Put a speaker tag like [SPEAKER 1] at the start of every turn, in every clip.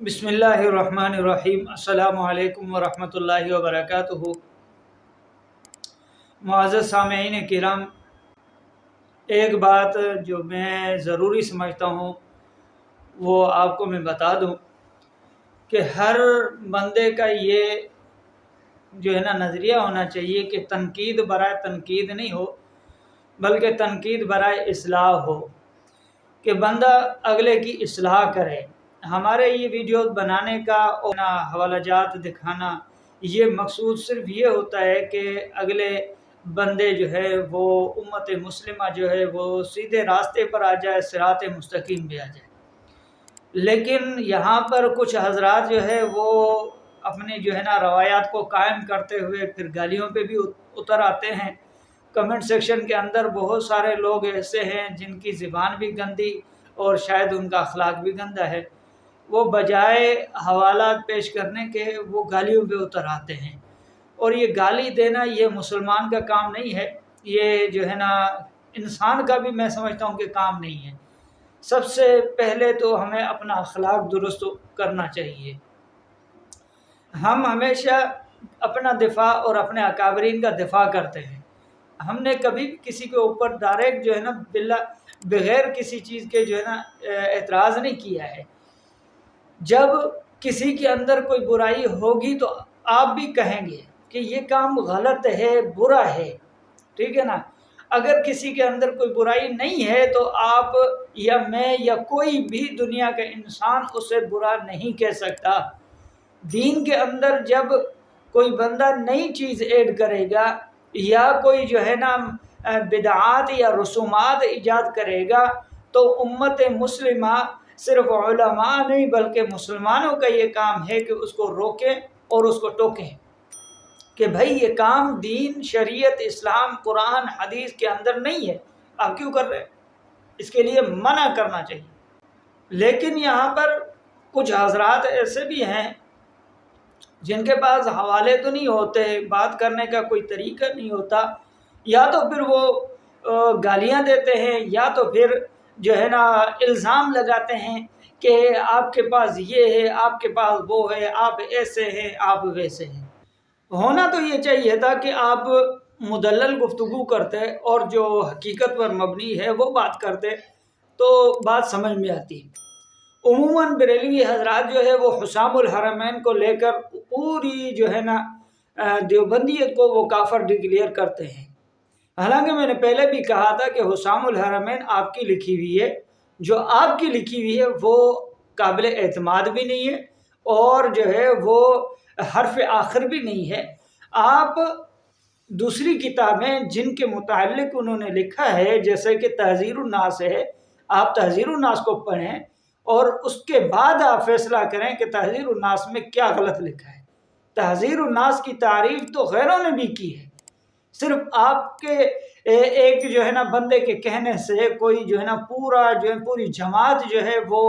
[SPEAKER 1] بسم اللہ الرحمن الرحیم۔ السلام علیکم ورحمۃ وبرکاتہ۔ معزز سامعین کرام، ایک بات جو میں ضروری سمجھتا ہوں وہ آپ کو میں بتا دوں کہ ہر بندے کا یہ جو ہے نا نظریہ ہونا چاہیے کہ تنقید برائے تنقید نہیں ہو، بلکہ تنقید برائے اصلاح ہو، کہ بندہ اگلے کی اصلاح کرے۔ ہمارے یہ ویڈیو بنانے کا اور حوالہ جات دکھانا، یہ مقصود صرف یہ ہوتا ہے کہ اگلے بندے جو ہے وہ امت مسلمہ جو ہے وہ سیدھے راستے پر آ جائے، صراط مستقیم پہ آ جائے۔ لیکن یہاں پر کچھ حضرات جو ہے وہ اپنی جو ہے نا روایات کو قائم کرتے ہوئے پھر گالیوں پہ بھی اتر آتے ہیں۔ کمنٹ سیکشن کے اندر بہت سارے لوگ ایسے ہیں جن کی زبان بھی گندی اور شاید ان کا اخلاق بھی گندا ہے، وہ بجائے حوالات پیش کرنے کے وہ گالیوں پہ اتر آتے ہیں۔ اور یہ گالی دینا یہ مسلمان کا کام نہیں ہے، یہ جو ہے نا انسان کا بھی میں سمجھتا ہوں کہ کام نہیں ہے۔ سب سے پہلے تو ہمیں اپنا اخلاق درست کرنا چاہیے۔ ہم ہمیشہ اپنا دفاع اور اپنے اکابرین کا دفاع کرتے ہیں۔ ہم نے کبھی بھی کسی کے اوپر ڈائریکٹ جو ہے نا بغیر کسی چیز کے جو ہے نا اعتراض نہیں کیا ہے۔ جب کسی کے اندر کوئی برائی ہوگی تو آپ بھی کہیں گے کہ یہ کام غلط ہے، برا ہے، ٹھیک ہے نا۔ اگر کسی کے اندر کوئی برائی نہیں ہے تو آپ یا میں یا کوئی بھی دنیا کا انسان اسے برا نہیں کہہ سکتا۔ دین کے اندر جب کوئی بندہ نئی چیز ایڈ کرے گا یا کوئی جو ہے نا بدعات یا رسومات ایجاد کرے گا تو امت مسلمہ صرف علماء نہیں بلکہ مسلمانوں کا یہ کام ہے کہ اس کو روکیں اور اس کو ٹوکیں کہ بھائی یہ کام دین، شریعت، اسلام، قرآن، حدیث کے اندر نہیں ہے، آپ کیوں کر رہے ہیں؟ اس کے لیے منع کرنا چاہیے۔ لیکن یہاں پر کچھ حضرات ایسے بھی ہیں جن کے پاس حوالے تو نہیں ہوتے، بات کرنے کا کوئی طریقہ نہیں ہوتا، یا تو پھر وہ گالیاں دیتے ہیں یا تو پھر جو ہے نا الزام لگاتے ہیں کہ آپ کے پاس یہ ہے، آپ کے پاس وہ ہے، آپ ایسے ہیں، آپ ویسے ہیں۔ ہونا تو یہ چاہیے تھا کہ آپ مدلل گفتگو کرتے اور جو حقیقت پر مبنی ہے وہ بات کرتے تو بات سمجھ میں آتی۔ عموماً بریلوی حضرات جو ہے وہ حسام الحرمین کو لے کر پوری جو ہے نا دیوبندیت کو وہ کافر ڈکلیئر کرتے ہیں۔ حالانکہ میں نے پہلے بھی کہا تھا کہ حسام الحرمین آپ کی لکھی ہوئی ہے، جو آپ کی لکھی ہوئی ہے وہ قابل اعتماد بھی نہیں ہے اور جو ہے وہ حرف آخر بھی نہیں ہے۔ آپ دوسری کتابیں جن کے متعلق انہوں نے لکھا ہے جیسے کہ تحذیر الناس ہے، آپ تحذیر الناس کو پڑھیں اور اس کے بعد آپ فیصلہ کریں کہ تحذیر الناس میں کیا غلط لکھا ہے۔ تحذیر الناس کی تعریف تو غیروں نے بھی کی ہے، صرف آپ کے ایک جو ہے نا بندے کے کہنے سے کوئی جو ہے نا پوری جماعت جو ہے وہ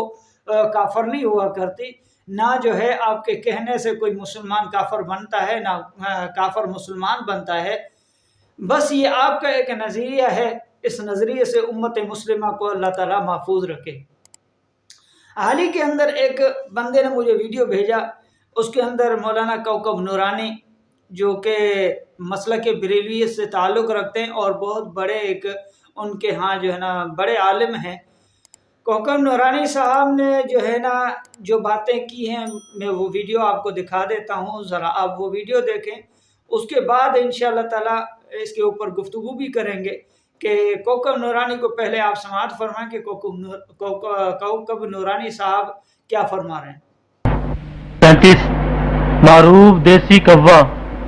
[SPEAKER 1] کافر نہیں ہوا کرتی، نہ جو ہے آپ کے کہنے سے کوئی مسلمان کافر بنتا ہے، نہ کافر مسلمان بنتا ہے۔ بس یہ آپ کا ایک نظریہ ہے، اس نظریے سے امت مسلمہ کو اللہ تعالیٰ محفوظ رکھے۔ حال ہی کے اندر ایک بندے نے مجھے ویڈیو بھیجا، اس کے اندر مولانا کوکب نورانی جو کہ مسلک بریلویت سے تعلق رکھتے ہیں اور بہت بڑے ایک ان کے ہاں جو ہے نا بڑے عالم ہیں، کوکب نورانی صاحب نے جو ہے نا جو باتیں کی ہیں، میں وہ ویڈیو آپ کو دکھا دیتا ہوں، ذرا آپ وہ ویڈیو دیکھیں۔ اس کے بعد انشاءاللہ تعالیٰ اس کے اوپر گفتگو بھی کریں گے کہ کوکب نورانی کو پہلے آپ سماعت فرمائیں کہ کوکب نورانی صاحب کیا فرما رہے ہیں۔
[SPEAKER 2] 35 معروف دیسی کوا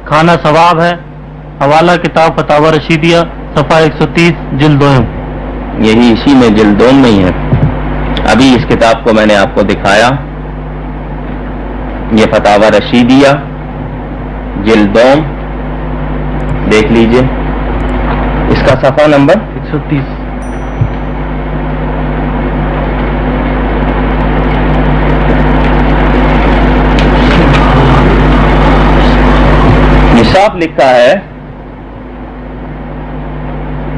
[SPEAKER 2] کھانا ثواب ہے، حوالہ کتاب فتاوی رشیدیہ صفحہ 130 جلد 2۔
[SPEAKER 3] یہی اسی میں جلد 2 میں ہی ہے۔ ابھی اس کتاب کو میں نے آپ کو دکھایا، یہ فتاوی رشیدیہ جلد 2 دیکھ لیجئے، اس کا صفحہ نمبر
[SPEAKER 2] 130۔
[SPEAKER 3] صاف لکھا ہے،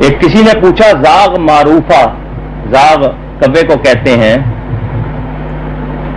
[SPEAKER 3] ایک کسی نے پوچھا زاغ معروفہ، زاغ کوے کو کہتے ہیں،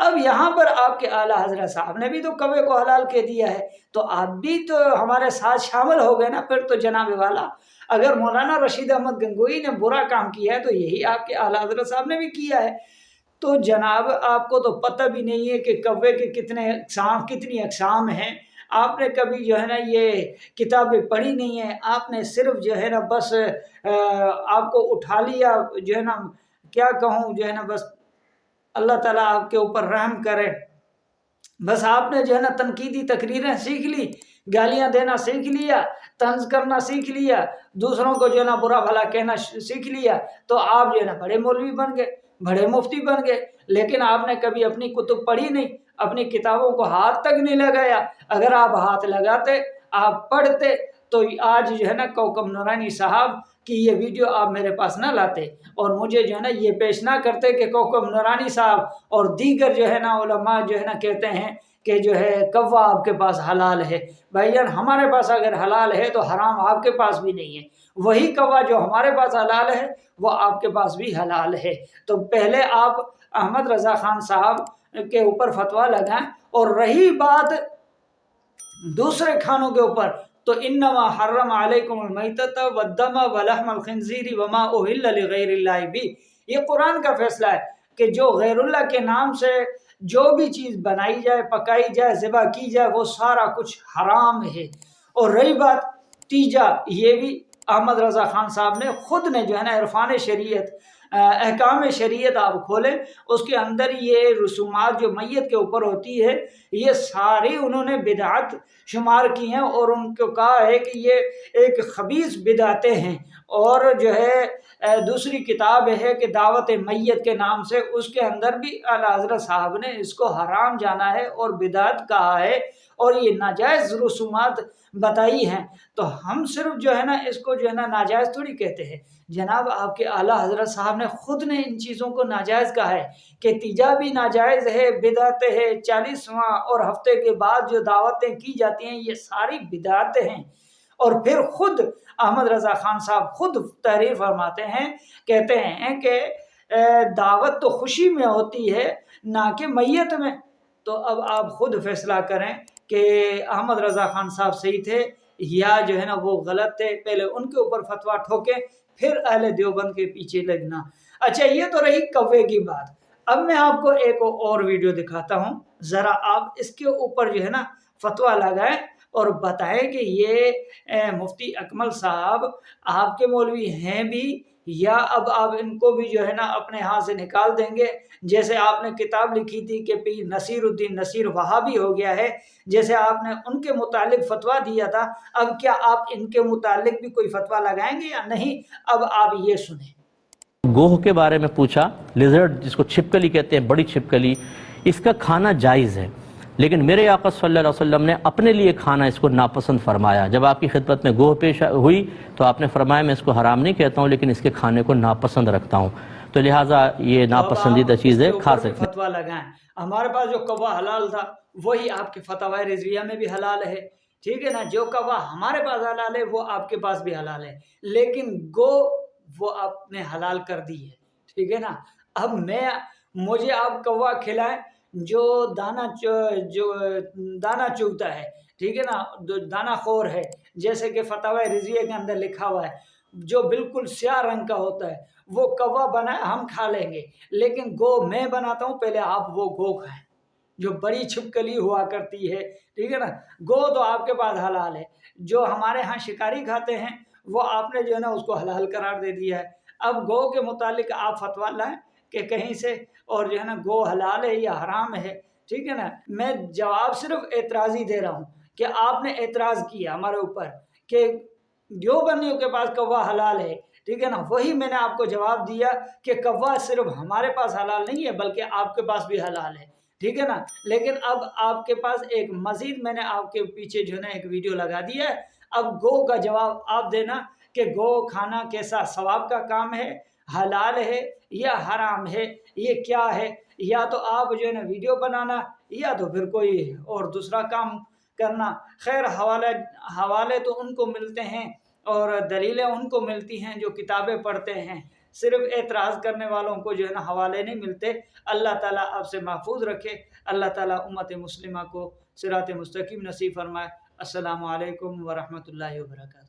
[SPEAKER 1] اب یہاں پر آپ کے اعلیٰ حضرت صاحب نے بھی تو کوے کو حلال کہہ دیا ہے، تو آپ بھی تو ہمارے ساتھ شامل ہو گئے نا پھر تو جناب والا۔ اگر مولانا رشید احمد گنگوئی نے برا کام کیا ہے تو یہی آپ کے اعلیٰ حضرت صاحب نے بھی کیا ہے۔ تو جناب آپ کو تو پتہ بھی نہیں ہے کہ کوے کے کتنی اقسام ہیں، آپ نے کبھی جو ہے نا یہ کتابیں پڑھی نہیں ہیں، آپ نے صرف جو ہے نا بس آپ کو اٹھا لیا، جو ہے نا کیا کہوں، جو ہے نا بس اللہ تعالیٰ آپ کے اوپر رحم کرے، بس آپ نے جو ہے نا تنقیدی تقریریں سیکھ لی، گالیاں دینا سیکھ لیا، طنز کرنا سیکھ لیا، دوسروں کو جو ہے نا برا بھلا کہنا سیکھ لیا، تو آپ جو ہے نا بڑے مولوی بن گئے، بڑے مفتی بن گئے، لیکن آپ نے کبھی اپنی کتب پڑھی نہیں، اپنی کتابوں کو ہاتھ تک نہیں لگایا۔ اگر آپ ہاتھ لگاتے، آپ پڑھتے، تو آج جو ہے نا کوکب نورانی صاحب کی یہ ویڈیو آپ میرے پاس نہ لاتے اور مجھے جو ہے نا یہ پیش نہ کرتے کہ کوکب نورانی صاحب اور دیگر جو ہے نا علماء جو ہے نا کہتے ہیں کہ جو ہے کوا آپ کے پاس حلال ہے۔ بھائی جان ہمارے پاس اگر حلال ہے تو حرام آپ کے پاس بھی نہیں ہے، وہی کوا جو ہمارے پاس حلال ہے وہ آپ کے پاس بھی حلال ہے۔ تو پہلے آپ احمد رضا خان صاحب کے اوپر فتویٰ لگائیں، اور رہی بات دوسرے کھانوں کے اوپر تو انما حرم علیکم المیتۃ والدم ولحم الخنزیر وما اہل لغیر اللہ بھی، یہ قرآن کا فیصلہ ہے کہ جو غیر اللہ کے نام سے جو بھی چیز بنائی جائے، پکائی جائے، ذبح کی جائے، وہ سارا کچھ حرام ہے۔ اور رہی بات تیجا، یہ بھی احمد رضا خان صاحب نے خود نے جو ہے نا عرفان شریعت، احکام شریعت آپ کھولیں، اس کے اندر یہ رسومات جو میت کے اوپر ہوتی ہے یہ ساری انہوں نے بدعت شمار کی ہیں، اور ان کو کہا ہے کہ یہ ایک خبیث بدعتیں ہیں۔ اور جو ہے دوسری کتاب ہے کہ دعوت میت کے نام سے، اس کے اندر بھی اعلیٰ حضرت صاحب نے اس کو حرام جانا ہے اور بدعت کہا ہے، اور یہ ناجائز رسومات بتائی ہیں۔ تو ہم صرف جو ہے نا اس کو جو ہے نا ناجائز تھوڑی کہتے ہیں، جناب آپ کے اعلیٰ حضرت صاحب نے خود نے ان چیزوں کو ناجائز کہا ہے کہ تیجا بھی ناجائز ہے، بدعت ہے، 40واں اور ہفتے کے بعد جو دعوتیں کی جاتی ہیں یہ ساری بدعت ہیں۔ اور پھر خود احمد رضا خان صاحب خود تحریر فرماتے ہیں، کہتے ہیں کہ دعوت تو خوشی میں ہوتی ہے نہ کہ میت میں۔ تو اب آپ خود فیصلہ کریں کہ احمد رضا خان صاحب صحیح تھے یا جو ہے نا وہ غلط تھے، پہلے ان کے اوپر فتویٰ ٹھوکیں پھر اہل دیوبند کے پیچھے لگنا۔ اچھا یہ تو رہی کوے کی بات، اب میں آپ کو ایک اور ویڈیو دکھاتا ہوں، ذرا آپ اس کے اوپر جو ہے نا فتویٰ لگائیں اور بتائیں کہ یہ مفتی اکمل صاحب آپ کے مولوی ہیں بھی یا اب آپ ان کو بھی جو ہے نا اپنے ہاتھ سے نکال دیں گے، جیسے آپ نے کتاب لکھی تھی کہ پیر نصیر الدین نصیر وہابی ہو گیا ہے، جیسے آپ نے ان کے متعلق فتویٰ دیا تھا، اب کیا آپ ان کے متعلق بھی کوئی فتویٰ لگائیں گے یا نہیں؟ اب آپ یہ سنیں۔
[SPEAKER 4] گوہ کے بارے میں پوچھا، لیزرڈ جس کو چھپکلی کہتے ہیں، بڑی چھپکلی، اس کا کھانا جائز ہے، لیکن میرے آقا صلی اللہ علیہ وسلم نے اپنے لیے کھانا اس کو ناپسند فرمایا۔ جب آپ کی خدمت میں گوہ پیش ہوئی تو آپ نے فرمایا میں اس کو حرام نہیں کہتا ہوں لیکن اس کے کھانے کو ناپسند رکھتا ہوں، تو لہٰذا یہ ناپسندیدہ چیز ہے، کھا سکتے ہیں۔
[SPEAKER 1] فتویٰ لگائیں، ہمارے پاس جو کوا حلال تھا وہی آپ کے فتاوی رضویہ میں بھی حلال ہے، ٹھیک ہے نا، جو کوا ہمارے پاس حلال ہے وہ آپ کے پاس بھی حلال ہے، لیکن گو وہ آپ نے حلال کر دی ہے، ٹھیک ہے نا۔ اب مجھے آپ کوا کھلائیں جو دانہ چگتا ہے، ٹھیک ہے نا، دانہ خور ہے، جیسے کہ فتاوی رضویہ کے اندر لکھا ہوا ہے، جو بالکل سیاہ رنگ کا ہوتا ہے، وہ کوا بنائے ہم کھا لیں گے، لیکن گو میں بناتا ہوں، پہلے آپ وہ گو کھائیں جو بڑی چھپکلی ہوا کرتی ہے، ٹھیک ہے نا۔ گو تو آپ کے پاس حلال ہے، جو ہمارے ہاں شکاری کھاتے ہیں وہ آپ نے جو ہے نا اس کو حلال قرار دے دیا ہے۔ اب گو کے متعلق آپ فتویٰ لائیں کہ کہیں سے، اور جو ہے نا گو حلال ہے یا حرام ہے، ٹھیک ہے نا۔ میں جواب صرف اعتراضی دے رہا ہوں کہ آپ نے اعتراض کیا ہمارے اوپر کہ دیوبندیوں کے پاس کوا حلال ہے، ٹھیک ہے نا، وہی میں نے آپ کو جواب دیا کہ کوا صرف ہمارے پاس حلال نہیں ہے بلکہ آپ کے پاس بھی حلال ہے، ٹھیک ہے نا۔ لیکن اب آپ کے پاس ایک مزید میں نے آپ کے پیچھے جو ہے نا ایک ویڈیو لگا دیا ہے، اب گو کا جواب آپ دینا کہ گو کھانا کیسا ثواب کا کام ہے، حلال ہے یا حرام ہے، یہ کیا ہے، یا تو آپ جو ہے نا ویڈیو بنانا یا تو پھر کوئی اور دوسرا کام کرنا۔ خیر حوالے تو ان کو ملتے ہیں اور دلیلیں ان کو ملتی ہیں جو کتابیں پڑھتے ہیں، صرف اعتراض کرنے والوں کو جو ہے نا حوالے نہیں ملتے۔ اللہ تعالیٰ آپ سے محفوظ رکھے، اللہ تعالیٰ امت مسلمہ کو صراط مستقیم نصیب فرمائے۔ السلام علیکم ورحمۃ اللہ وبرکاتہ۔